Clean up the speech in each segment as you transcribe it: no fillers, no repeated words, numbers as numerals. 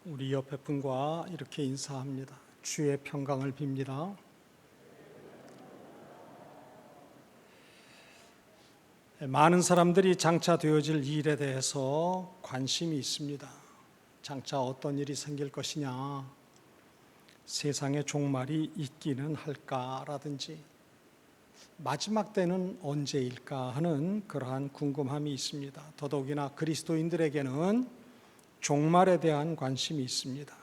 우리 옆에 분과 이렇게 인사합니다. 주의 평강을 빕니다. 많은 사람들이 장차 되어질 일에 대해서 관심이 있습니다. 장차 어떤 일이 생길 것이냐, 세상의 종말이 있기는 할까라든지 마지막 때는 언제일까 하는 그러한 궁금함이 있습니다. 더더욱이나 그리스도인들에게는 종말에 대한 관심이 있습니다.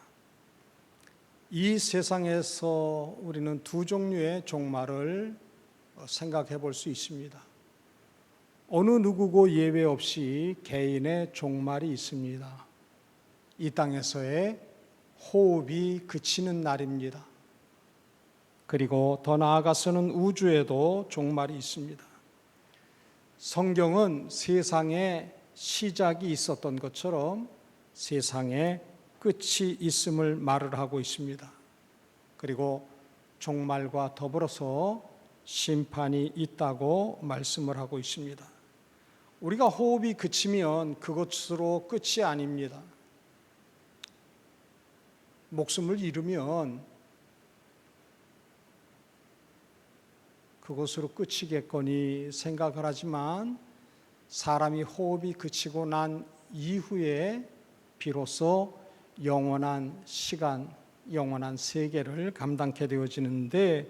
이 세상에서 우리는 두 종류의 종말을 생각해 볼 수 있습니다. 어느 누구고 예외 없이 개인의 종말이 있습니다. 이 땅에서의 호흡이 그치는 날입니다. 그리고 더 나아가서는 우주에도 종말이 있습니다. 성경은 세상에 시작이 있었던 것처럼 세상에 끝이 있음을 말을 하고 있습니다. 그리고 종말과 더불어서 심판이 있다고 말씀을 하고 있습니다. 우리가 호흡이 그치면 그것으로 끝이 아닙니다. 목숨을 잃으면 그것으로 끝이겠거니 생각을 하지만 사람이 호흡이 그치고 난 이후에 비로소 영원한 시간, 영원한 세계를 감당케 되어지는데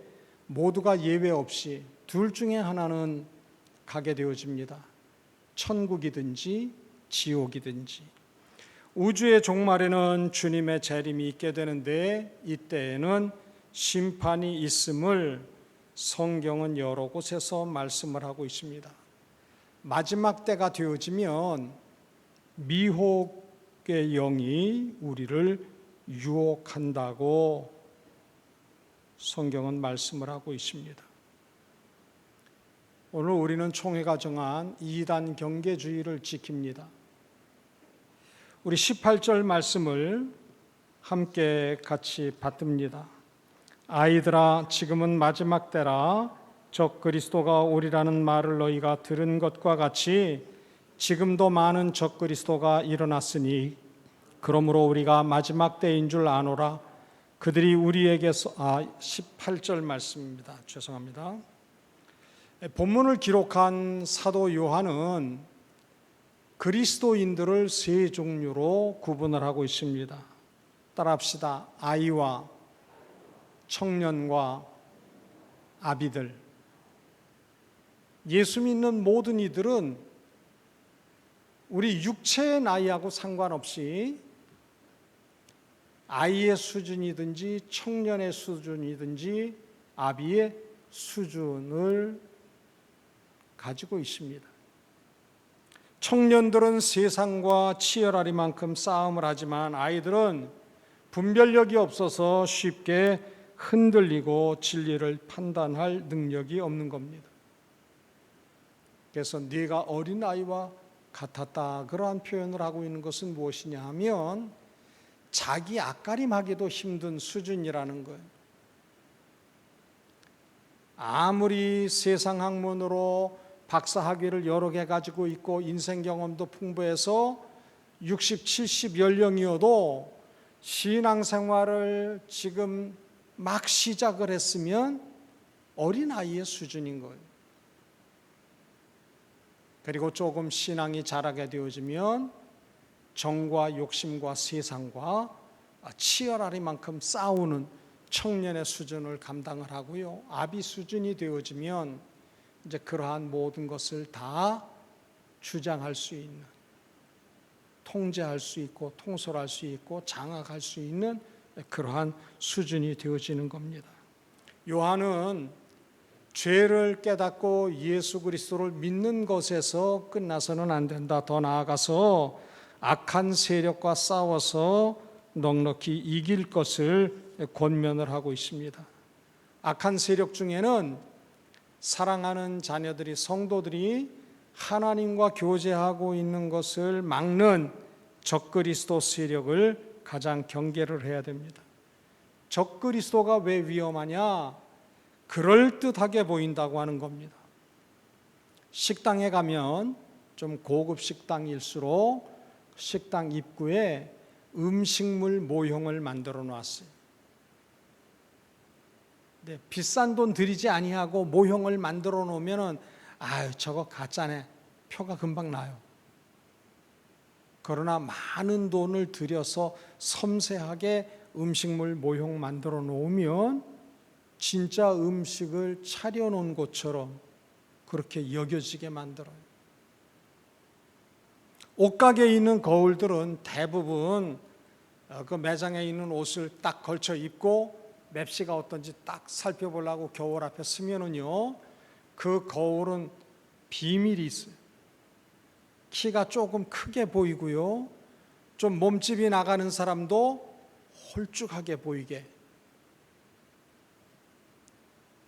모두가 예외 없이 둘 중에 하나는 가게 되어집니다. 천국이든지 지옥이든지. 우주의 종말에는 주님의 재림이 있게 되는데 이때에는 심판이 있음을 성경은 여러 곳에서 말씀을 하고 있습니다. 마지막 때가 되어지면 미혹의 영이 우리를 유혹한다고 성경은 말씀을 하고 있습니다. 오늘 우리는 총회가 정한 2단 경계주의를 지킵니다. 우리 18절 말씀을 함께 같이 받듭니다. 아이들아, 지금은 마지막 때라. 적 그리스도가 오리라는 말을 너희가 들은 것과 같이 지금도 많은 적 그리스도가 일어났으니 그러므로 우리가 마지막 때인 줄 아노라. 그들이 우리에게서 18절 말씀입니다. 죄송합니다. 본문을 기록한 사도 요한은 그리스도인들을 세 종류로 구분을 하고 있습니다. 따라합시다. 아이와 청년과 아비들. 예수 믿는 모든 이들은 우리 육체의 나이하고 상관없이 아이의 수준이든지 청년의 수준이든지 아비의 수준을 가지고 있습니다. 청년들은 세상과 치열하리만큼 싸움을 하지만 아이들은 분별력이 없어서 쉽게 흔들리고 진리를 판단할 능력이 없는 겁니다. 그래서 네가 어린아이와 같았다, 그러한 표현을 하고 있는 것은 무엇이냐 하면 자기 앞가림하기도 힘든 수준이라는 거예요. 아무리 세상 학문으로 박사학위를 여러 개 가지고 있고 인생 경험도 풍부해서 60, 70 연령이어도 신앙생활을 지금 막 시작을 했으면 어린아이의 수준인 거예요. 그리고 조금 신앙이 자라게 되어지면 정과 욕심과 세상과 치열하리만큼 싸우는 청년의 수준을 감당을 하고요. 아비 수준이 되어지면 이제 그러한 모든 것을 다 주장할 수 있는, 통제할 수 있고 통솔할 수 있고 장악할 수 있는 그러한 수준이 되어지는 겁니다. 요한은 죄를 깨닫고 예수 그리스도를 믿는 것에서 끝나서는 안 된다. 더 나아가서 악한 세력과 싸워서 넉넉히 이길 것을 권면을 하고 있습니다. 악한 세력 중에는 사랑하는 자녀들이, 성도들이 하나님과 교제하고 있는 것을 막는 적그리스도 세력을 가장 경계를 해야 됩니다. 적그리스도가 왜 위험하냐? 그럴듯하게 보인다고 하는 겁니다. 식당에 가면 좀 고급 식당일수록 식당 입구에 음식물 모형을 만들어 놨어요. 비싼 돈 들이지 아니하고 모형을 만들어 놓으면은 저거 가짜네, 표가 금방 나요. 그러나 많은 돈을 들여서 섬세하게 음식물 모형 만들어 놓으면 진짜 음식을 차려 놓은 것처럼 그렇게 여겨지게 만들어요. 옷가게에 있는 거울들은 대부분 그 매장에 있는 옷을 딱 걸쳐 입고 맵시가 어떤지 딱 살펴보려고 거울 앞에 서면은요, 그 거울은 비밀이 있어요. 키가 조금 크게 보이고요, 좀 몸집이 나가는 사람도 홀쭉하게 보이게.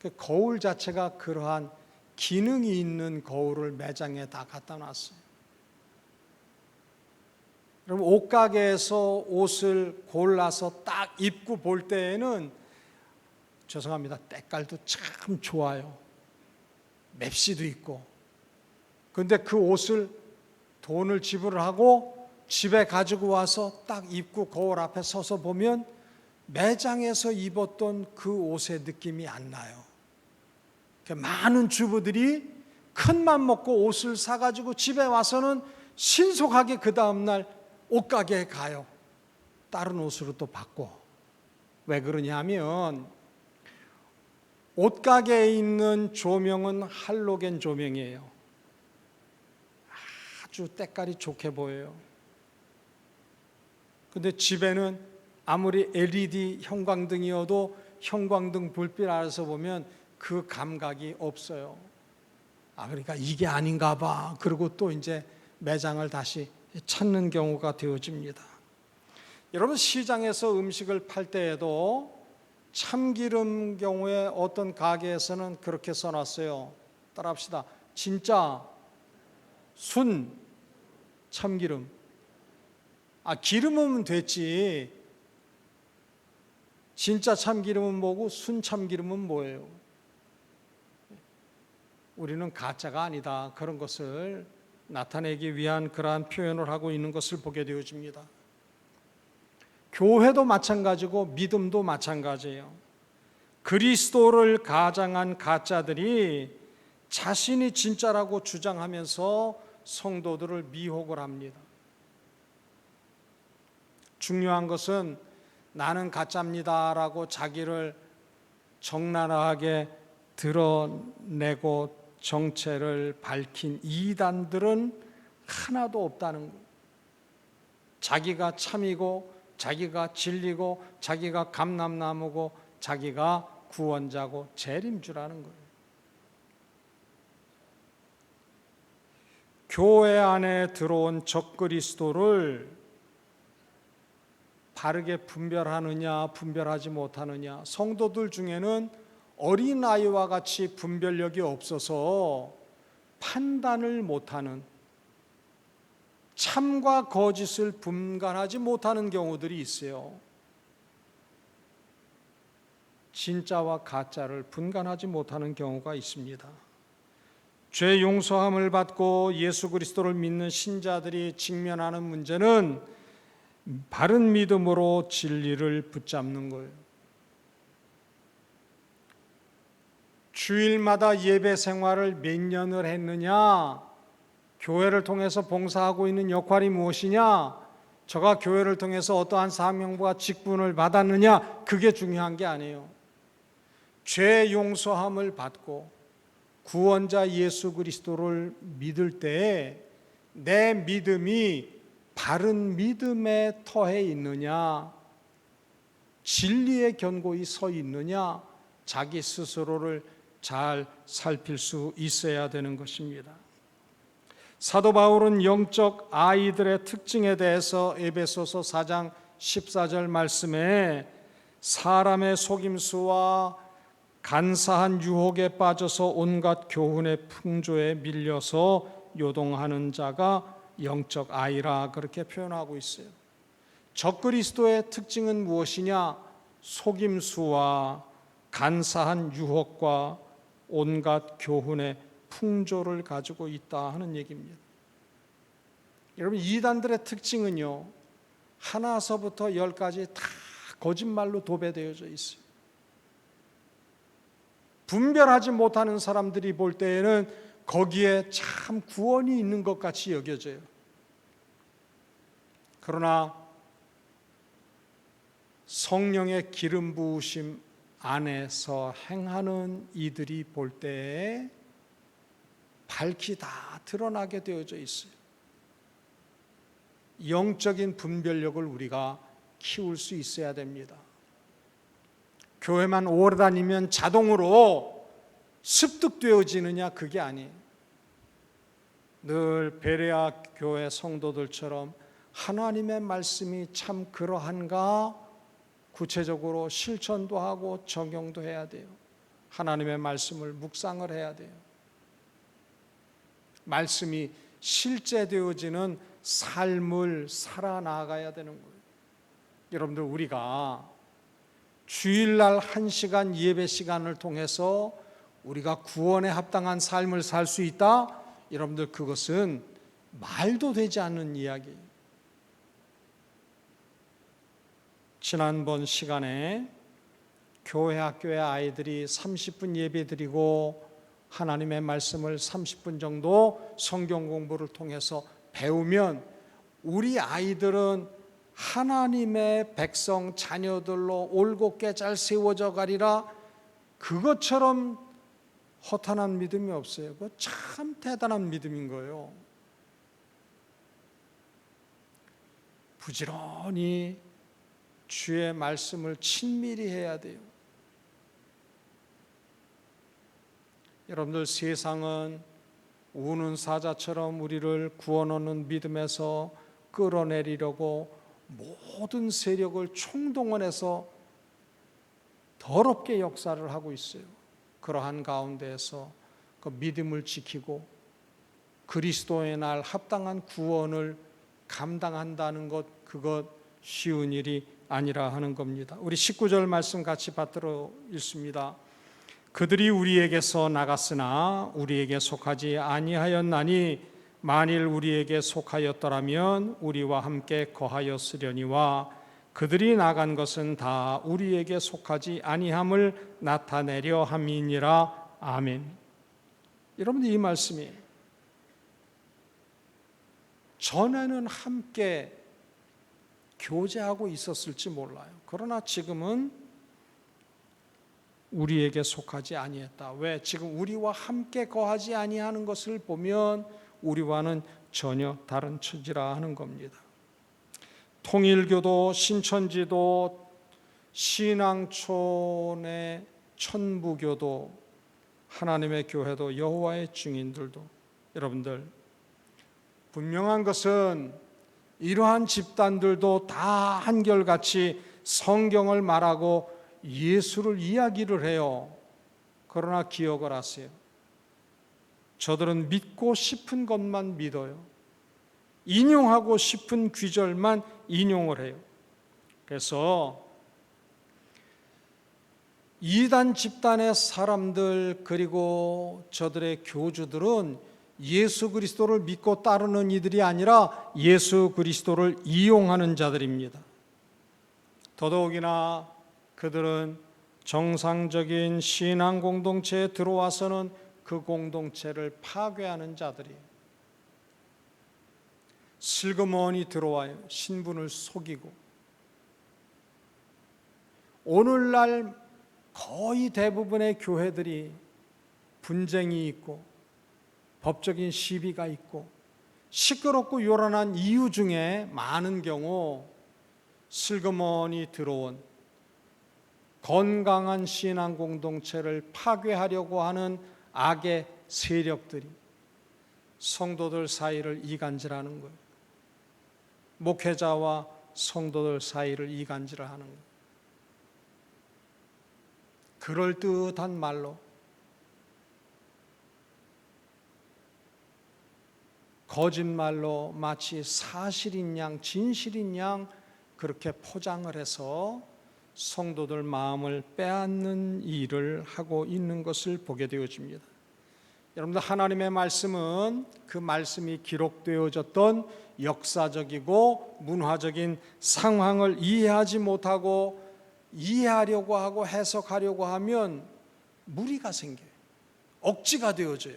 그 거울 자체가 그러한 기능이 있는 거울을 매장에 다 갖다 놨어요. 그럼 옷가게에서 옷을 골라서 딱 입고 볼 때에는 죄송합니다, 때깔도 참 좋아요. 맵시도 있고. 그런데 그 옷을 돈을 지불을 하고 집에 가지고 와서 딱 입고 거울 앞에 서서 보면 매장에서 입었던 그 옷의 느낌이 안 나요. 많은 주부들이 큰 맘 먹고 옷을 사가지고 집에 와서는 신속하게 그 다음날 옷가게에 가요. 다른 옷으로 또 바꿔. 왜 그러냐면 옷가게에 있는 조명은 할로겐 조명이에요. 아주 때깔이 좋게 보여요. 근데 집에는 아무리 LED 형광등이어도 형광등 불빛 아래서 보면 그 감각이 없어요. 그러니까 이게 아닌가 봐. 그리고 또 이제 매장을 다시 찾는 경우가 되어집니다. 여러분, 시장에서 음식을 팔 때에도 참기름 경우에 어떤 가게에서는 그렇게 써놨어요. 따라합시다. 진짜 순 참기름. 기름은 됐지. 진짜 참기름은 뭐고 순 참기름은 뭐예요? 우리는 가짜가 아니다, 그런 것을 나타내기 위한 그러한 표현을 하고 있는 것을 보게 되어집니다. 교회도 마찬가지고 믿음도 마찬가지예요. 그리스도를 가장한 가짜들이 자신이 진짜라고 주장하면서 성도들을 미혹을 합니다. 중요한 것은 나는 가짜입니다라고 자기를 적나라하게 드러내고 정체를 밝힌 이단들은 하나도 없다는 거예요. 자기가 참이고 자기가 진리고 자기가 감람나무고 자기가 구원자고 재림주라는 거예요. 교회 안에 들어온 적그리스도를 바르게 분별하느냐 분별하지 못하느냐. 성도들 중에는 어린아이와 같이 분별력이 없어서 판단을 못하는, 참과 거짓을 분간하지 못하는 경우들이 있어요. 진짜와 가짜를 분간하지 못하는 경우가 있습니다. 죄 용서함을 받고 예수 그리스도를 믿는 신자들이 직면하는 문제는 바른 믿음으로 진리를 붙잡는 거예요. 주일마다 예배 생활을 몇 년을 했느냐, 교회를 통해서 봉사하고 있는 역할이 무엇이냐, 저가 교회를 통해서 어떠한 사명과 직분을 받았느냐, 그게 중요한 게 아니에요. 죄 용서함을 받고 구원자 예수 그리스도를 믿을 때에 내 믿음이 바른 믿음의 터에 있느냐, 진리의 견고히 서 있느냐, 자기 스스로를 잘 살필 수 있어야 되는 것입니다. 사도 바울은 영적 아이들의 특징에 대해서 에베소서 4장 14절 말씀에 사람의 속임수와 간사한 유혹에 빠져서 온갖 교훈의 풍조에 밀려서 요동하는 자가 영적 아이라, 그렇게 표현하고 있어요. 적그리스도의 특징은 무엇이냐? 속임수와 간사한 유혹과 온갖 교훈의 풍조를 가지고 있다 하는 얘기입니다. 여러분, 이단들의 특징은요, 하나서부터 열까지 다 거짓말로 도배되어져 있어요. 분별하지 못하는 사람들이 볼 때에는 거기에 참 구원이 있는 것 같이 여겨져요. 그러나 성령의 기름 부으심 안에서 행하는 이들이 볼 때에 밝히 다 드러나게 되어져 있어요. 영적인 분별력을 우리가 키울 수 있어야 됩니다. 교회만 오래 다니면 자동으로 습득되어지느냐, 그게 아니에요. 늘 베레아 교회 성도들처럼 하나님의 말씀이 참 그러한가 구체적으로 실천도 하고 적용도 해야 돼요. 하나님의 말씀을 묵상을 해야 돼요. 말씀이 실제되어지는 삶을 살아나가야 되는 거예요. 여러분들, 우리가 주일날 1시간 예배 시간을 통해서 우리가 구원에 합당한 삶을 살 수 있다? 여러분들, 그것은 말도 되지 않는 이야기예요. 지난번 시간에 교회 학교의 아이들이 30분 예배 드리고 하나님의 말씀을 30분 정도 성경 공부를 통해서 배우면 우리 아이들은 하나님의 백성 자녀들로 올곧게 잘 세워져 가리라, 그것처럼 허탄한 믿음이 없어요. 그거 참 대단한 믿음인 거예요. 부지런히 주의 말씀을 친밀히 해야 돼요. 여러분들, 세상은 우는 사자처럼 우리를 구원하는 믿음에서 끌어내리려고 모든 세력을 총동원해서 더럽게 역사를 하고 있어요. 그러한 가운데에서 그 믿음을 지키고 그리스도의 날 합당한 구원을 감당한다는 것, 그것 쉬운 일이 아니라 하는 겁니다. 우리 19절 말씀 같이 받들어 읽습니다. 그들이 우리에게서 나갔으나 우리에게 속하지 아니하였나니 만일 우리에게 속하였더라면 우리와 함께 거하였으려니와 그들이 나간 것은 다 우리에게 속하지 아니함을 나타내려 함이니라. 아멘. 여러분들, 이 말씀이 전에는 함께 교제하고 있었을지 몰라요. 그러나 지금은 우리에게 속하지 아니했다. 왜? 지금 우리와 함께 거하지 아니하는 것을 보면 우리와는 전혀 다른 처지라 하는 겁니다. 통일교도, 신천지도, 신앙촌의 천부교도, 하나님의 교회도, 여호와의 증인들도, 여러분들, 분명한 것은 이러한 집단들도 다 한결같이 성경을 말하고 예수를 이야기를 해요. 그러나 기억을 하세요. 저들은 믿고 싶은 것만 믿어요. 인용하고 싶은 귀절만 인용을 해요. 그래서 이단 집단의 사람들, 그리고 저들의 교주들은 예수 그리스도를 믿고 따르는 이들이 아니라 예수 그리스도를 이용하는 자들입니다. 더더욱이나 그들은 정상적인 신앙 공동체에 들어와서는 그 공동체를 파괴하는 자들이에요. 슬그머니 들어와요. 신분을 속이고. 오늘날 거의 대부분의 교회들이 분쟁이 있고 법적인 시비가 있고 시끄럽고 요란한 이유 중에 많은 경우 슬그머니 들어온 건강한 신앙 공동체를 파괴하려고 하는 악의 세력들이 성도들 사이를 이간질하는 거예요. 목회자와 성도들 사이를 이간질하는 거예요. 그럴듯한 말로 거짓말로 마치 사실인 양, 진실인 양 그렇게 포장을 해서 성도들 마음을 빼앗는 일을 하고 있는 것을 보게 되어집니다. 여러분들, 하나님의 말씀은 그 말씀이 기록되어졌던 역사적이고 문화적인 상황을 이해하지 못하고 이해하려고 하고 해석하려고 하면 무리가 생겨요. 억지가 되어져요.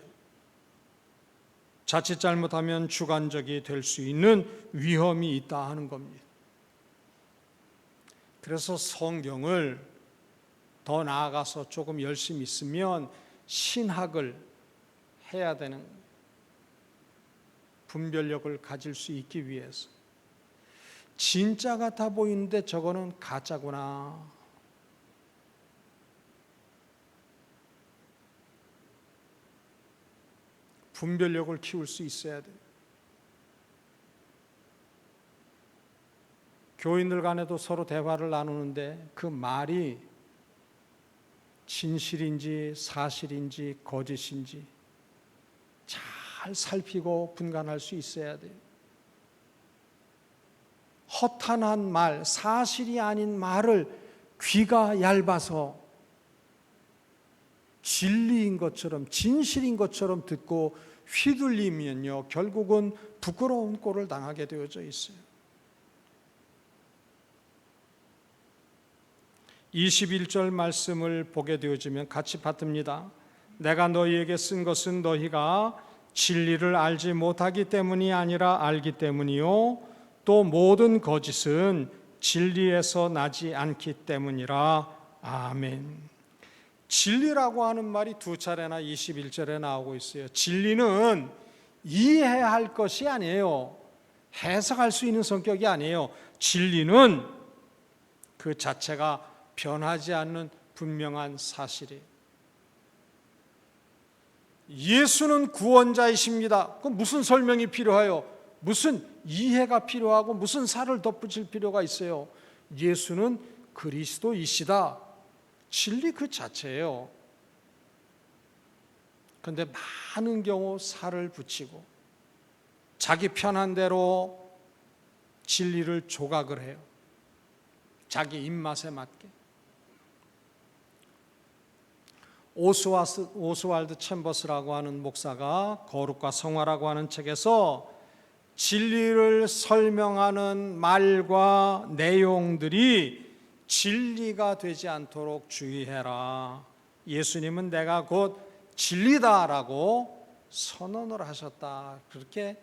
자칫 잘못하면 주관적이 될 수 있는 위험이 있다 하는 겁니다. 그래서 성경을 더 나아가서 조금 열심히 있으면 신학을 해야 되는 거예요. 분별력을 가질 수 있기 위해서. 진짜 같아 보이는데 저거는 가짜구나. 분별력을 키울 수 있어야 돼요. 교인들 간에도 서로 대화를 나누는데 그 말이 진실인지 사실인지 거짓인지 잘 살피고 분간할 수 있어야 돼요. 허탄한 말, 사실이 아닌 말을 귀가 얇아서 진리인 것처럼 진실인 것처럼 듣고 휘둘리면요, 결국은 부끄러운 꼴을 당하게 되어져 있어요. 21절 말씀을 보게 되어지면 같이 받듭니다. 내가 너희에게 쓴 것은 너희가 진리를 알지 못하기 때문이 아니라 알기 때문이요 또 모든 거짓은 진리에서 나지 않기 때문이라. 아멘. 진리라고 하는 말이 두 차례나 21절에 나오고 있어요. 진리는 이해해야 할 것이 아니에요. 해석할 수 있는 성격이 아니에요. 진리는 그 자체가 변하지 않는 분명한 사실이에요. 예수는 구원자이십니다. 그럼 무슨 설명이 필요해요? 무슨 이해가 필요하고 무슨 살을 덧붙일 필요가 있어요? 예수는 그리스도이시다. 진리 그 자체예요. 그런데 많은 경우 살을 붙이고 자기 편한 대로 진리를 조각을 해요. 자기 입맛에 맞게. 오스왈드 챔버스라고 하는 목사가 거룩과 성화라고 하는 책에서 진리를 설명하는 말과 내용들이 진리가 되지 않도록 주의해라. 예수님은 내가 곧 진리다라고 선언을 하셨다. 그렇게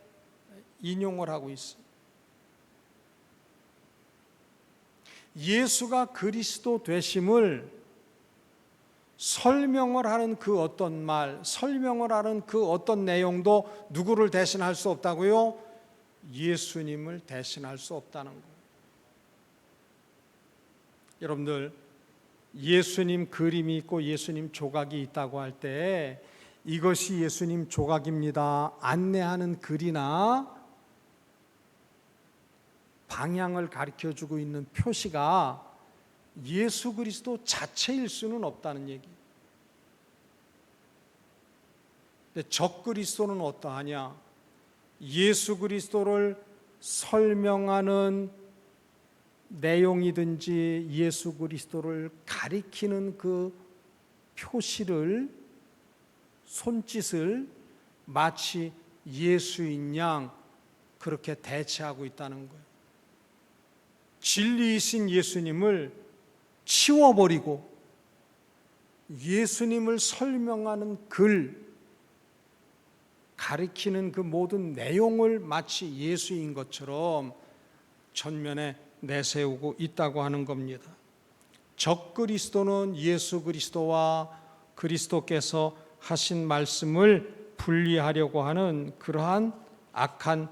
인용을 하고 있어요. 예수가 그리스도 되심을 설명을 하는 그 어떤 말, 설명을 하는 그 어떤 내용도 누구를 대신할 수 없다고요? 예수님을 대신할 수 없다는 거예요. 여러분들, 예수님 그림이 있고 예수님 조각이 있다고 할 때 이것이 예수님 조각입니다 안내하는 글이나 방향을 가르쳐주고 있는 표시가 예수 그리스도 자체일 수는 없다는 얘기예요. 근데 적그리스도는 어떠하냐? 예수 그리스도를 설명하는 내용이든지 예수 그리스도를 가리키는 그 표시를, 손짓을 마치 예수인 양 그렇게 대체하고 있다는 거예요. 진리이신 예수님을 치워버리고 예수님을 설명하는 글, 가리키는 그 모든 내용을 마치 예수인 것처럼 전면에 내세우고 있다고 하는 겁니다. 적그리스도는 예수 그리스도와 그리스도께서 하신 말씀을 분리하려고 하는 그러한 악한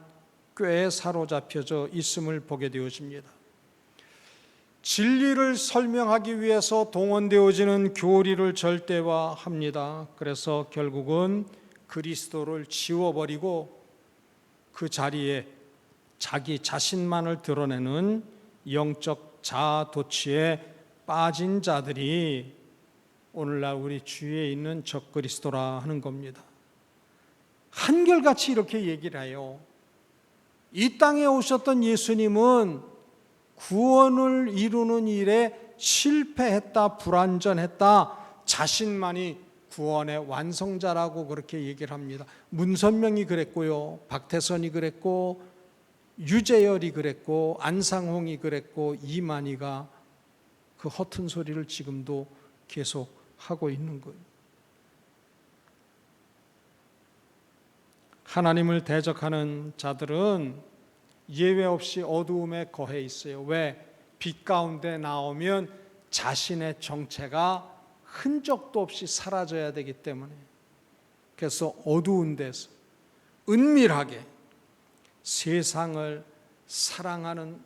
꾀에 사로잡혀져 있음을 보게 되어집니다. 진리를 설명하기 위해서 동원되어지는 교리를 절대화합니다. 그래서 결국은 그리스도를 지워버리고 그 자리에 자기 자신만을 드러내는 영적 자아 도취에 빠진 자들이 오늘날 우리 주위에 있는 적그리스도라 하는 겁니다. 한결같이 이렇게 얘기를 해요. 이 땅에 오셨던 예수님은 구원을 이루는 일에 실패했다, 불완전했다, 자신만이 구원의 완성자라고 그렇게 얘기를 합니다. 문선명이 그랬고요, 박태선이 그랬고, 유재열이 그랬고, 안상홍이 그랬고, 이만희가 그 허튼 소리를 지금도 계속 하고 있는 거예요. 하나님을 대적하는 자들은 예외 없이 어두움에 거해 있어요. 왜? 빛 가운데 나오면 자신의 정체가 흔적도 없이 사라져야 되기 때문에. 그래서 어두운 데서 은밀하게 세상을 사랑하는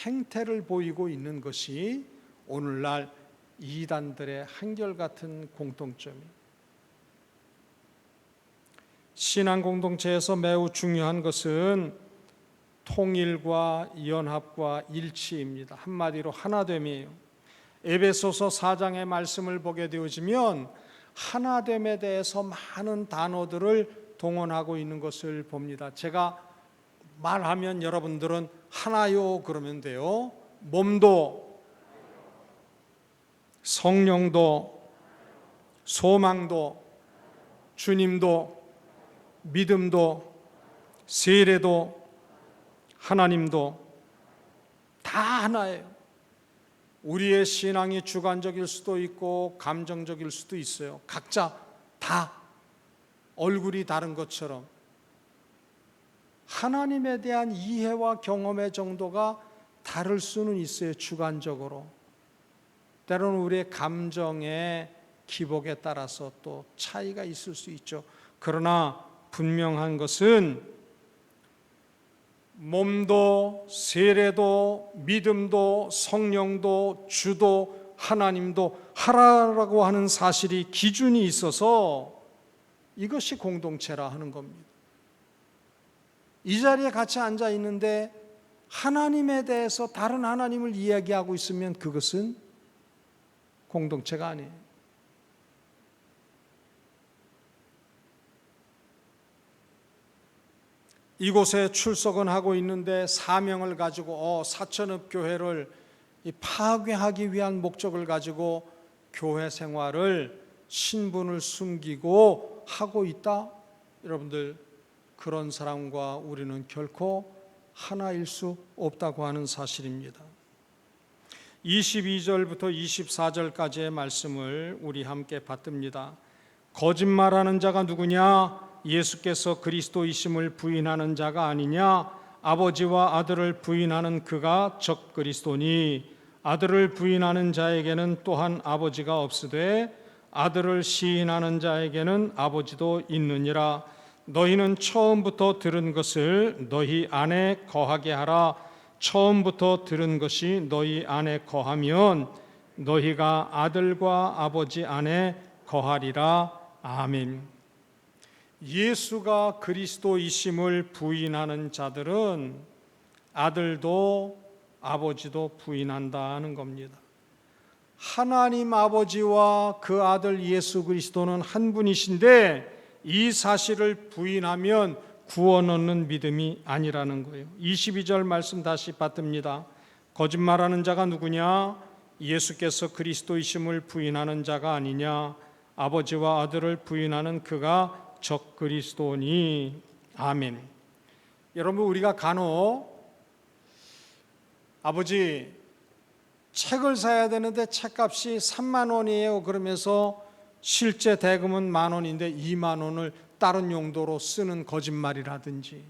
행태를 보이고 있는 것이 오늘날 이단들의 한결같은 공통점이에요. 신앙 공동체에서 매우 중요한 것은 통일과 연합과 일치입니다. 한마디로 하나됨이에요. 에베소서 4장의 말씀을 보게 되어지면 하나됨에 대해서 많은 단어들을 동원하고 있는 것을 봅니다. 제가 말하면 여러분들은 하나요 그러면 돼요. 몸도, 성령도, 소망도, 주님도, 믿음도, 세례도, 하나님도 다 하나예요. 우리의 신앙이 주관적일 수도 있고 감정적일 수도 있어요. 각자 다 얼굴이 다른 것처럼 하나님에 대한 이해와 경험의 정도가 다를 수는 있어요. 주관적으로. 때로는 우리의 감정의 기복에 따라서 또 차이가 있을 수 있죠. 그러나 분명한 것은 몸도 세례도 믿음도 성령도 주도 하나님도 하라고 하는 사실이 기준이 있어서 이것이 공동체라 하는 겁니다. 이 자리에 같이 앉아 있는데 하나님에 대해서 다른 하나님을 이야기하고 있으면 그것은 공동체가 아니에요. 이곳에 출석은 하고 있는데 사명을 가지고 사천읍 교회를 파괴하기 위한 목적을 가지고 교회 생활을 신분을 숨기고 하고 있다? 여러분들 그런 사람과 우리는 결코 하나일 수 없다고 하는 사실입니다. 22절부터 24절까지의 말씀을 우리 함께 받듭니다. 거짓말하는 자가 누구냐? 예수께서 그리스도이심을 부인하는 자가 아니냐? 아버지와 아들을 부인하는 그가 적 그리스도니 아들을 부인하는 자에게는 또한 아버지가 없으되 아들을 시인하는 자에게는 아버지도 있느니라. 너희는 처음부터 들은 것을 너희 안에 거하게 하라. 처음부터 들은 것이 너희 안에 거하면 너희가 아들과 아버지 안에 거하리라. 아멘. 예수가 그리스도이심을 부인하는 자들은 아들도 아버지도 부인한다는 겁니다. 하나님 아버지와 그 아들 예수 그리스도는 한 분이신데 이 사실을 부인하면 구원 얻는 믿음이 아니라는 거예요. 22절 말씀 다시 받듭니다. 거짓말하는 자가 누구냐? 예수께서 그리스도이심을 부인하는 자가 아니냐? 아버지와 아들을 부인하는 그가 적 그리스도니. 아멘. 여러분 우리가 간혹 아버지 책을 사야 되는데 책값이 3만 원이에요 그러면서 실제 대금은 1만 원인데 2만 원을 다른 용도로 쓰는 거짓말이라든지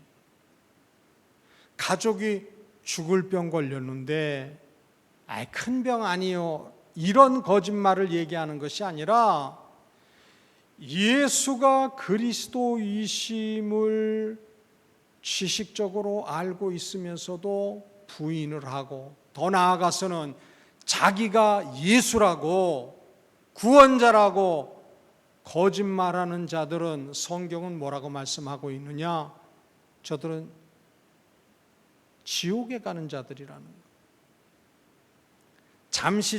가족이 죽을 병 걸렸는데 큰 병 아니요 이런 거짓말을 얘기하는 것이 아니라 예수가 그리스도이심을 지식적으로 알고 있으면서도 부인을 하고 더 나아가서는 자기가 예수라고 구원자라고 거짓말하는 자들은 성경은 뭐라고 말씀하고 있느냐? 저들은 지옥에 가는 자들이라는 거예요.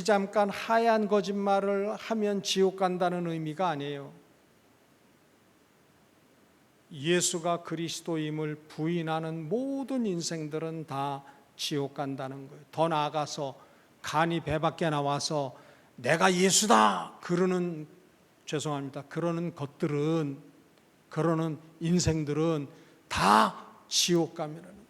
잠깐 하얀 거짓말을 하면 지옥 간다는 의미가 아니에요. 예수가 그리스도임을 부인하는 모든 인생들은 다 지옥 간다는 거예요. 더 나아가서 간이 배 밖에 나와서 내가 예수다 그러는 죄송합니다. 그러는 것들은, 그러는 인생들은 다 지옥감이라는.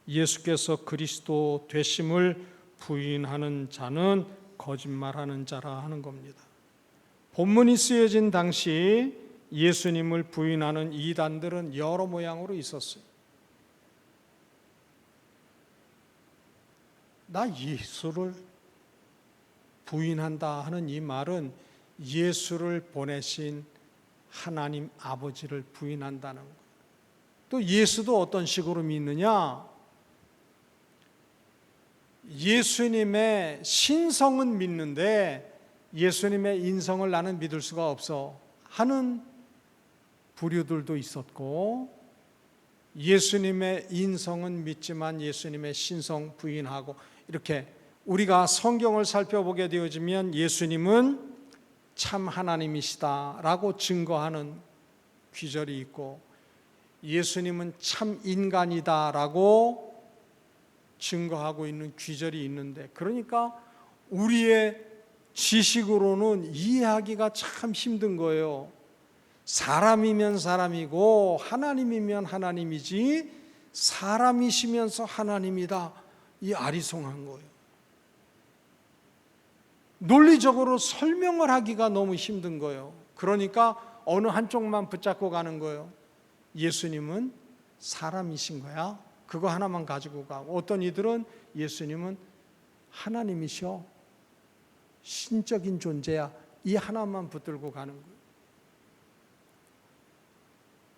예수께서 그리스도 되심을 부인하는 자는 거짓말하는 자라 하는 겁니다. 본문이 쓰여진 당시 예수님을 부인하는 이단들은 여러 모양으로 있었어요. 나 예수를 부인한다 하는 이 말은 예수를 보내신 하나님 아버지를 부인한다는 거예요. 또 예수도 어떤 식으로 믿느냐? 예수님의 신성은 믿는데 예수님의 인성을 나는 믿을 수가 없어 하는 부류들도 있었고, 예수님의 인성은 믿지만 예수님의 신성 부인하고, 이렇게 우리가 성경을 살펴보게 되어지면 예수님은 참 하나님이시다라고 증거하는 귀절이 있고, 예수님은 참 인간이다라고 증거하고 있는 귀절이 있는데, 그러니까 우리의 지식으로는 이해하기가 참 힘든 거예요. 사람이면 사람이고 하나님이면 하나님이지 사람이시면서 하나님이다, 이 아리송한 거예요. 논리적으로 설명을 하기가 너무 힘든 거예요. 그러니까 어느 한쪽만 붙잡고 가는 거예요. 예수님은 사람이신 거야, 그거 하나만 가지고 가고, 어떤 이들은 예수님은 하나님이셔, 신적인 존재야, 이 하나만 붙들고 가는 거예요.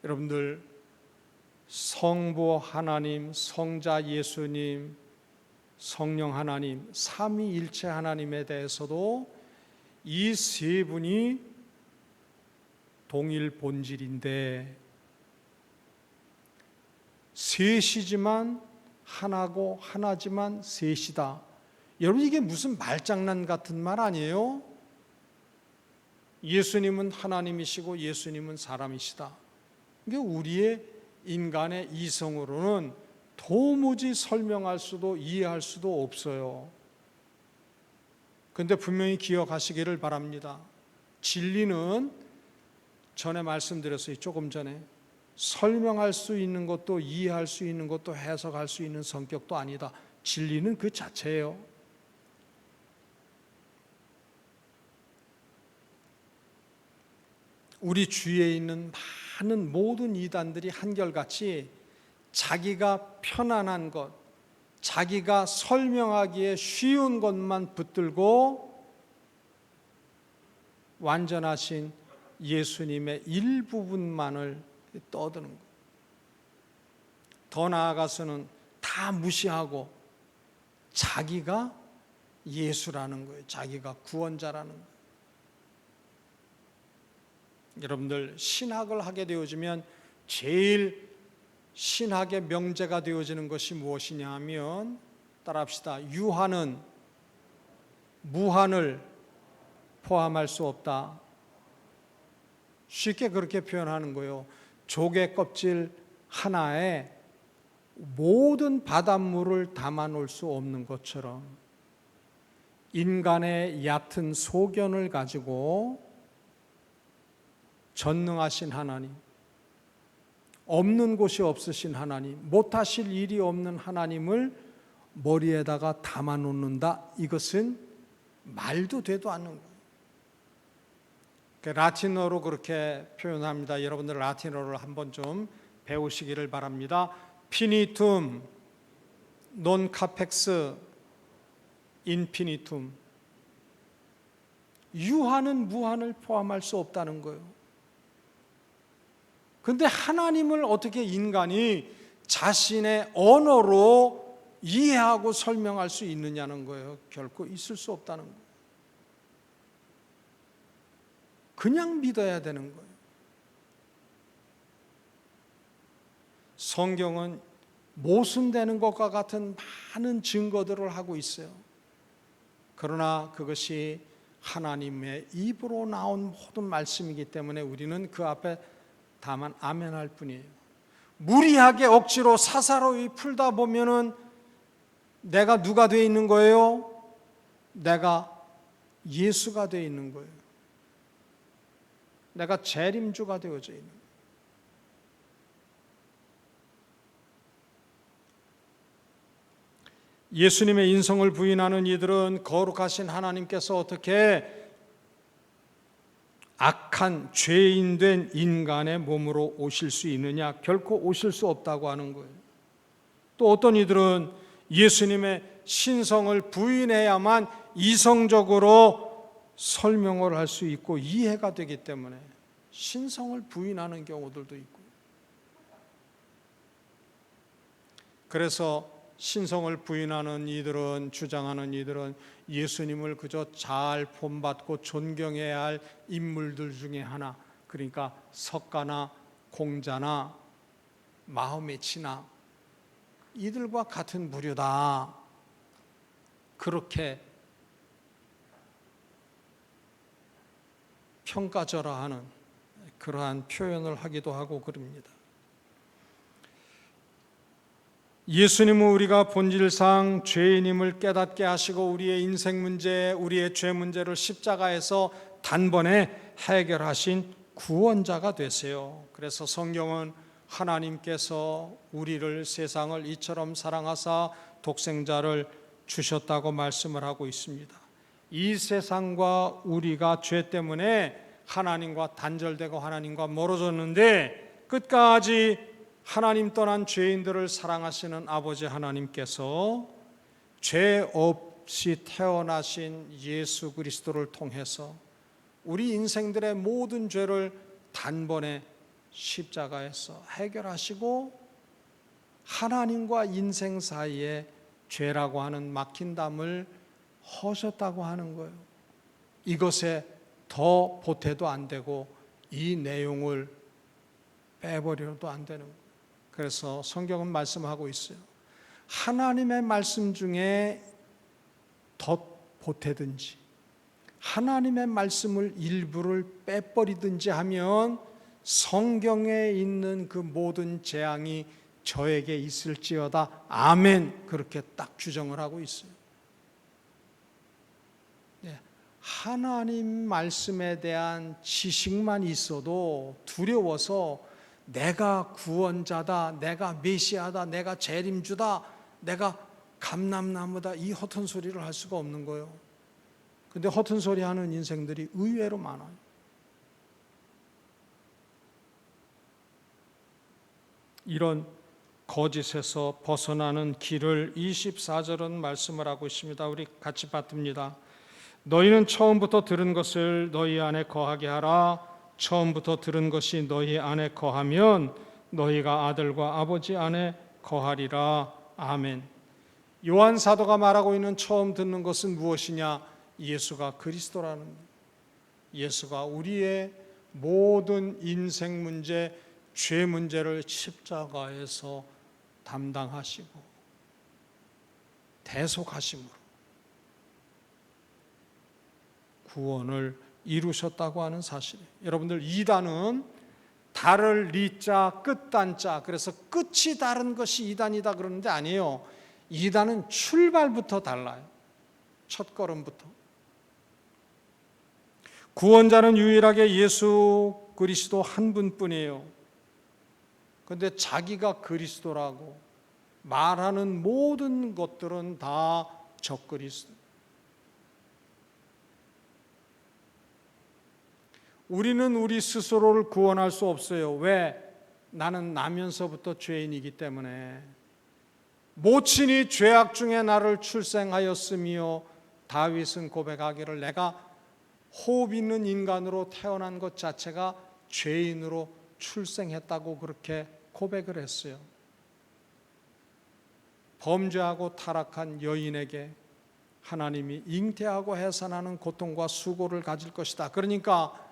여러분들, 성부 하나님, 성자 예수님, 성령 하나님, 삼위일체 하나님에 대해서도 이 세 분이 동일 본질인데 셋이지만 하나고 하나지만 셋이다. 여러분, 이게 무슨 말장난 같은 말 아니에요? 예수님은 하나님이시고 예수님은 사람이시다. 이게 우리의 인간의 이성으로는 도무지 설명할 수도 이해할 수도 없어요. 그런데 분명히 기억하시기를 바랍니다. 진리는 전에 말씀드렸어요. 조금 전에 설명할 수 있는 것도 이해할 수 있는 것도 해석할 수 있는 성격도 아니다. 진리는 그 자체예요. 우리 주위에 있는 많은 모든 이단들이 한결같이 자기가 편안한 것, 자기가 설명하기에 쉬운 것만 붙들고 완전하신 예수님의 일부분만을 떠드는 것. 더 나아가서는 다 무시하고 자기가 예수라는 거예요. 자기가 구원자라는 거예요. 여러분들, 신학을 하게 되어지면 제일 신학의 명제가 되어지는 것이 무엇이냐 하면, 따라합시다. 유한은 무한을 포함할 수 없다. 쉽게 그렇게 표현하는 거예요. 조개 껍질 하나에 모든 바닷물을 담아 놓을 수 없는 것처럼 인간의 얕은 소견을 가지고 전능하신 하나님, 없는 곳이 없으신 하나님, 못하실 일이 없는 하나님을 머리에다가 담아 놓는다. 이것은 말도 되도 않는 거예요. 라틴어로 그렇게 표현합니다. 여러분들 라틴어를 한번 좀 배우시기를 바랍니다. 피니툼 논 카펙스 인피니툼. 유한은 무한을 포함할 수 없다는 거예요. 그런데 하나님을 어떻게 인간이 자신의 언어로 이해하고 설명할 수 있느냐는 거예요. 결코 있을 수 없다는 거예요. 그냥 믿어야 되는 거예요. 성경은 모순되는 것과 같은 많은 증거들을 하고 있어요. 그러나 그것이 하나님의 입으로 나온 모든 말씀이기 때문에 우리는 그 앞에 다만 아멘할 뿐이에요. 무리하게 억지로 사사로이 풀다 보면은 내가 누가 되어 있는 거예요? 내가 예수가 되어 있는 거예요. 내가 재림주가 되어져 있는 거예요. 예수님의 인성을 부인하는 이들은 거룩하신 하나님께서 어떻게 악한 죄인된 인간의 몸으로 오실 수 있느냐? 결코 오실 수 없다고 하는 거예요. 또 어떤 이들은 예수님의 신성을 부인해야만 이성적으로 설명을 할 수 있고 이해가 되기 때문에 신성을 부인하는 경우들도 있고, 그래서 신성을 부인하는 이들은, 주장하는 이들은 예수님을 그저 잘 본받고 존경해야 할 인물들 중에 하나, 그러니까 석가나 공자나 마호메치나 이들과 같은 부류다, 그렇게 평가절하하는 그러한 표현을 하기도 하고 그럽니다. 예수님은 우리가 본질상 죄인임을 깨닫게 하시고 우리의 인생 문제, 우리의 죄 문제를 십자가에서 단번에 해결하신 구원자가 되세요. 그래서 성경은 하나님께서 우리를, 세상을 이처럼 사랑하사 독생자를 주셨다고 말씀을 하고 있습니다. 이 세상과 우리가 죄 때문에 하나님과 단절되고 하나님과 멀어졌는데 끝까지 하나님 떠난 죄인들을 사랑하시는 아버지 하나님께서 죄 없이 태어나신 예수 그리스도를 통해서 우리 인생들의 모든 죄를 단번에 십자가에서 해결하시고 하나님과 인생 사이에 죄라고 하는 막힌 담을 허셨다고 하는 거예요. 이것에 더 보태도 안 되고 이 내용을 빼버려도 안 되는 거예요. 그래서 성경은 말씀하고 있어요. 하나님의 말씀 중에 더 보태든지 하나님의 말씀을 일부를 빼버리든지 하면 성경에 있는 그 모든 재앙이 저에게 있을지어다. 아멘. 그렇게 딱 규정을 하고 있어요. 하나님 말씀에 대한 지식만 있어도 두려워서 내가 구원자다, 내가 메시아다, 내가 재림주다, 내가 감람나무다, 이 허튼 소리를 할 수가 없는 거예요. 근데 허튼 소리 하는 인생들이 의외로 많아요. 이런 거짓에서 벗어나는 길을 24절은 말씀을 하고 있습니다. 우리 같이 받듭니다. 너희는 처음부터 들은 것을 너희 안에 거하게 하라. 처음부터 들은 것이 너희 안에 거하면 너희가 아들과 아버지 안에 거하리라. 아멘. 요한 사도가 말하고 있는 처음 듣는 것은 무엇이냐? 예수가 그리스도라는, 예수가 우리의 모든 인생 문제, 죄 문제를 십자가에서 담당하시고 대속하심으로 구원을 이루셨다고 하는 사실이에요. 여러분들, 이단은 달을 리자 끝단자, 그래서 끝이 다른 것이 이단이다 그러는데 아니에요. 이단은 출발부터 달라요. 첫걸음부터. 구원자는 유일하게 예수 그리스도 한 분뿐이에요. 그런데 자기가 그리스도라고 말하는 모든 것들은 다 적그리스도. 우리는 우리 스스로를 구원할 수 없어요. 왜? 나는 나면서부터 죄인이기 때문에. 모친이 죄악 중에 나를 출생하였으며 다윗은 고백하기를 내가 호흡 있는 인간으로 태어난 것 자체가 죄인으로 출생했다고 그렇게 고백을 했어요. 범죄하고 타락한 여인에게 하나님이 잉태하고 해산하는 고통과 수고를 가질 것이다. 그러니까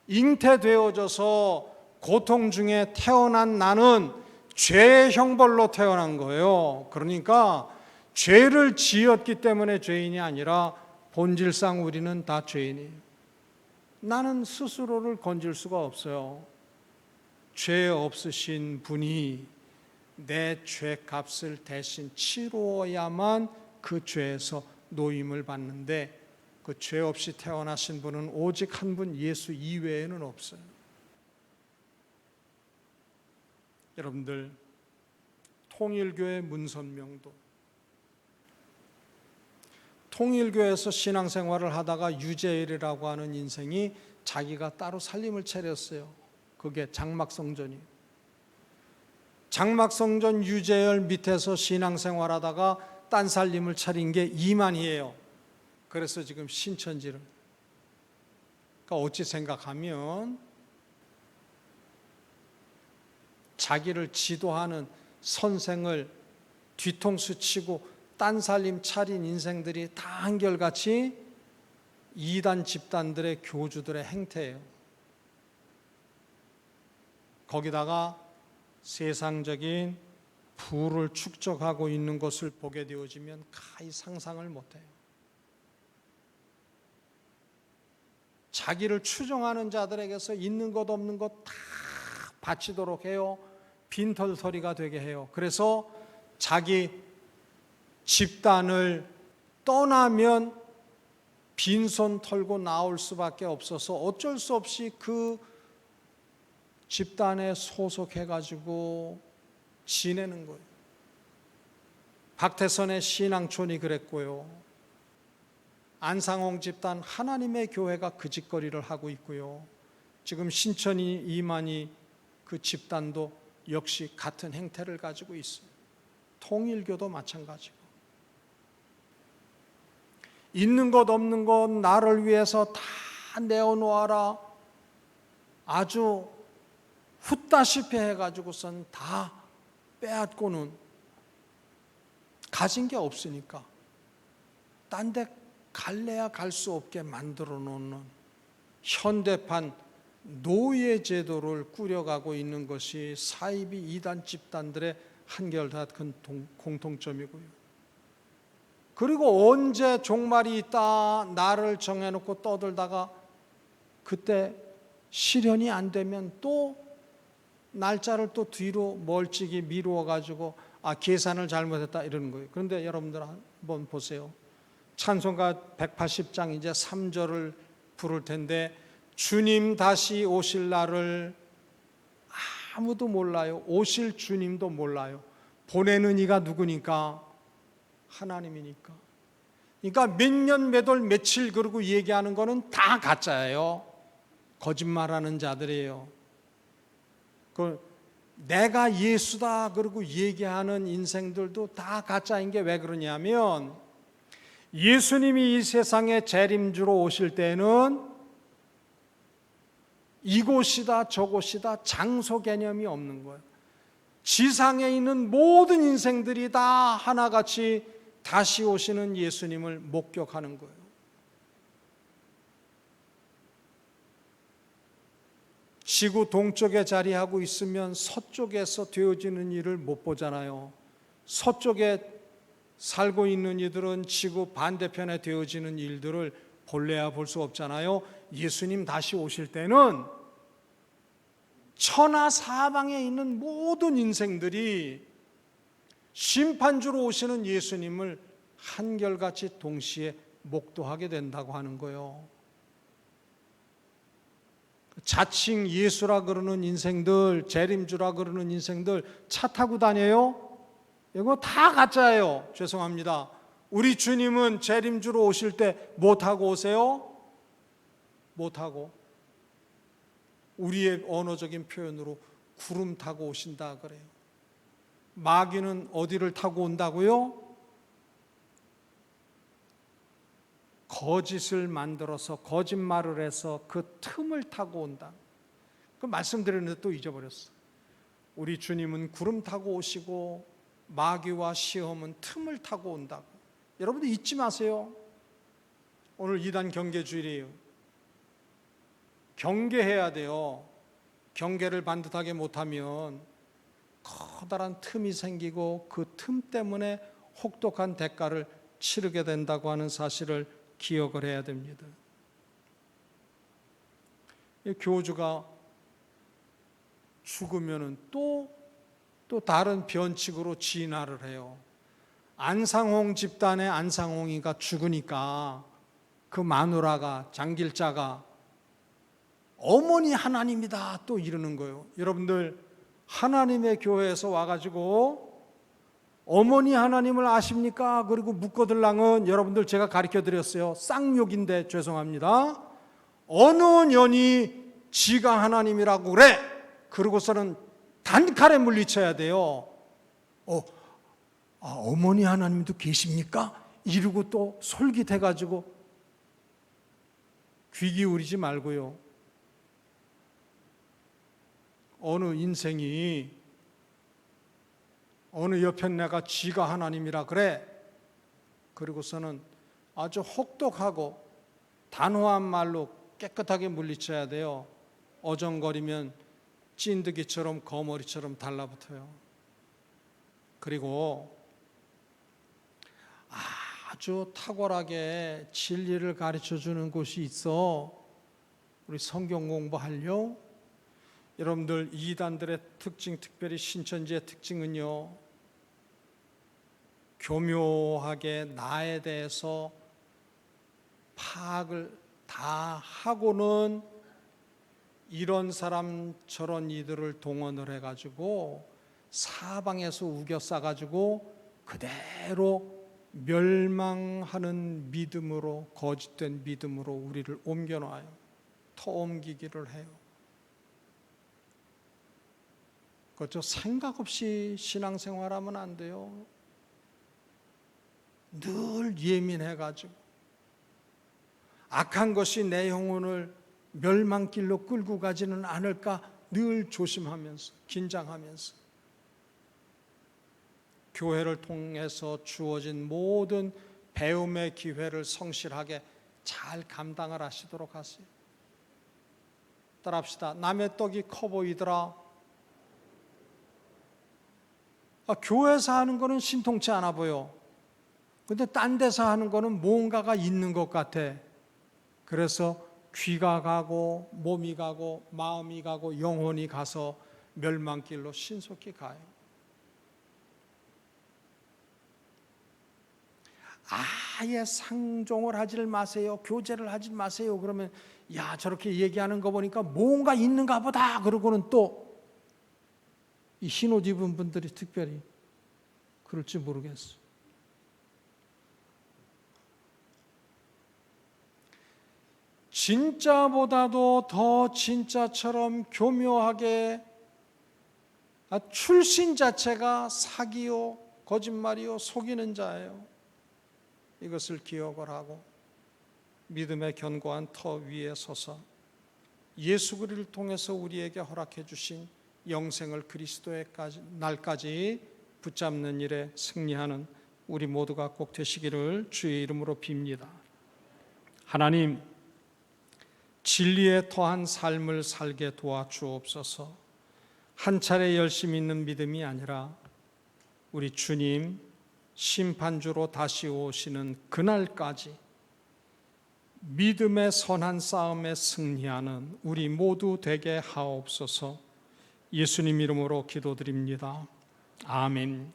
잉태되어져서 고통 중에 태어난 나는 죄의 형벌로 태어난 거예요. 그러니까 죄를 지었기 때문에 죄인이 아니라 본질상 우리는 다 죄인이에요. 나는 스스로를 건질 수가 없어요. 죄 없으신 분이 내 죄값을 대신 치루어야만 그 죄에서 노임을 받는데 그 죄 없이 태어나신 분은 오직 한 분 예수 이외에는 없어요. 여러분들, 통일교회 문선명도 통일교회에서 신앙생활을 하다가 유재일이라고 하는 인생이 자기가 따로 살림을 차렸어요. 그게 장막성전이에요. 장막성전 유재열 밑에서 신앙생활하다가 딴 살림을 차린 게 이만희예요. 그래서 지금 신천지를. 그러니까 어찌 생각하면 자기를 지도하는 선생을 뒤통수 치고 딴 살림 차린 인생들이 다 한결같이 이단 집단들의 교주들의 행태예요. 거기다가 세상적인 부를 축적하고 있는 것을 보게 되어지면 가히 상상을 못해요. 자기를 추종하는 자들에게서 있는 것 없는 것 다 바치도록 해요. 빈털터리가 되게 해요. 그래서 자기 집단을 떠나면 빈손 털고 나올 수밖에 없어서 어쩔 수 없이 그 집단에 소속해가지고 지내는 거예요. 박태선의 신앙촌이 그랬고요. 안상홍 집단 하나님의 교회가 그 짓거리를 하고 있고요. 지금 신천이 이만희 그 집단도 역시 같은 행태를 가지고 있어요. 통일교도 마찬가지고. 있는 것 없는 것 나를 위해서 다 내어놓아라. 아주 훗다시피 해가지고선 다 빼앗고는 가진 게 없으니까 딴 데 갈래야 갈 수 없게 만들어 놓는 현대판 노예 제도를 꾸려가고 있는 것이 사이비 이단 집단들의 한결같은 공통점이고요. 그리고 언제 종말이 있다 나를 정해놓고 떠들다가 그때 실현이 안 되면 또 날짜를 또 뒤로 멀찍이 미루어 가지고 계산을 잘못했다 이러는 거예요. 그런데 여러분들 한번 보세요. 찬송가 180장 이제 3절을 부를 텐데 주님 다시 오실 날을 아무도 몰라요. 오실 주님도 몰라요. 보내는 이가 누구니까? 하나님이니까. 그러니까 몇 년 몇 월 며칠 그러고 얘기하는 거는 다 가짜예요. 거짓말하는 자들이에요. 내가 예수다 그러고 얘기하는 인생들도 다 가짜인 게 왜 그러냐면 예수님이 이 세상에 재림주로 오실 때는 이곳이다 저곳이다 장소 개념이 없는 거예요. 지상에 있는 모든 인생들이 다 하나같이 다시 오시는 예수님을 목격하는 거예요. 지구 동쪽에 자리하고 있으면 서쪽에서 되어지는 일을 못 보잖아요. 서쪽에 살고 있는 이들은 지구 반대편에 되어지는 일들을 볼래야 볼 수 없잖아요. 예수님 다시 오실 때는 천하 사방에 있는 모든 인생들이 심판주로 오시는 예수님을 한결같이 동시에 목도하게 된다고 하는 거예요. 자칭 예수라 그러는 인생들, 재림주라 그러는 인생들 차 타고 다녀요? 이거 다 가짜예요. 죄송합니다. 우리 주님은 재림주로 오실 때 뭐 타고 오세요? 뭐 타고? 우리의 언어적인 표현으로 구름 타고 오신다 그래요. 마귀는 어디를 타고 온다고요? 거짓을 만들어서 거짓말을 해서 그 틈을 타고 온다. 그 말씀드렸는데 또 잊어버렸어. 우리 주님은 구름 타고 오시고 마귀와 시험은 틈을 타고 온다고. 여러분들 잊지 마세요. 오늘 이단 경계주일이에요. 경계해야 돼요. 경계를 반듯하게 못하면 커다란 틈이 생기고 그 틈 때문에 혹독한 대가를 치르게 된다고 하는 사실을 기억을 해야 됩니다. 교주가 죽으면 또 다른 변칙으로 진화를 해요. 안상홍 집단의 안상홍이가 죽으니까 그 마누라가 장길자가 어머니 하나님이다 또 이러는 거예요. 여러분들 하나님의 교회에서 와가지고 어머니 하나님을 아십니까? 그리고 묻거들랑은 여러분들 제가 가르쳐 드렸어요. 쌍욕인데 죄송합니다. 어느 년이 지가 하나님이라고 그래? 그러고서는 단칼에 물리쳐야 돼요. 어머니 하나님도 계십니까? 이러고 또 솔깃해가지고 귀 기울이지 말고요. 어느 인생이 어느 옆에 내가 지가 하나님이라 그래? 그리고서는 아주 혹독하고 단호한 말로 깨끗하게 물리쳐야 돼요. 어정거리면 찐득이처럼 거머리처럼 달라붙어요. 그리고 아주 탁월하게 진리를 가르쳐주는 곳이 있어. 우리 성경 공부하려? 여러분들 이단들의 특징, 특별히 신천지의 특징은요, 교묘하게 나에 대해서 파악을 다 하고는 이런 사람 저런 이들을 동원을 해가지고 사방에서 우겨싸가지고 그대로 멸망하는 믿음으로, 거짓된 믿음으로 우리를 옮겨놔요. 터옮기기를 해요. 그렇죠. 생각 없이 신앙생활하면 안 돼요. 늘 예민해가지고 악한 것이 내 영혼을 멸망길로 끌고 가지는 않을까 늘 조심하면서 긴장하면서 교회를 통해서 주어진 모든 배움의 기회를 성실하게 잘 감당을 하시도록 하세요. 따라합시다. 남의 떡이 커 보이더라. 교회에서 하는 거는 신통치 않아 보여. 근데 딴 데서 하는 거는 뭔가가 있는 것 같아. 그래서 귀가 가고 몸이 가고 마음이 가고 영혼이 가서 멸망길로 신속히 가요. 아예 상종을 하질 마세요. 교제를 하지 마세요. 그러면 야, 저렇게 얘기하는 거 보니까 뭔가 있는가 보다. 그러고는 또 이 흰옷 입은 분들이 특별히 그럴지 모르겠어. 진짜보다도 더 진짜처럼 교묘하게 출신 자체가 사기요, 거짓말이요, 속이는 자예요. 이것을 기억을 하고 믿음의 견고한 터 위에 서서 예수 그리스도를 통해서 우리에게 허락해 주신 영생을 그리스도의 날까지 붙잡는 일에 승리하는 우리 모두가 꼭 되시기를 주의 이름으로 빕니다. 하나님, 진리에 더한 삶을 살게 도와주옵소서. 한 차례 열심히 있는 믿음이 아니라 우리 주님 심판주로 다시 오시는 그날까지 믿음의 선한 싸움에 승리하는 우리 모두 되게 하옵소서. 예수님 이름으로 기도드립니다. 아멘.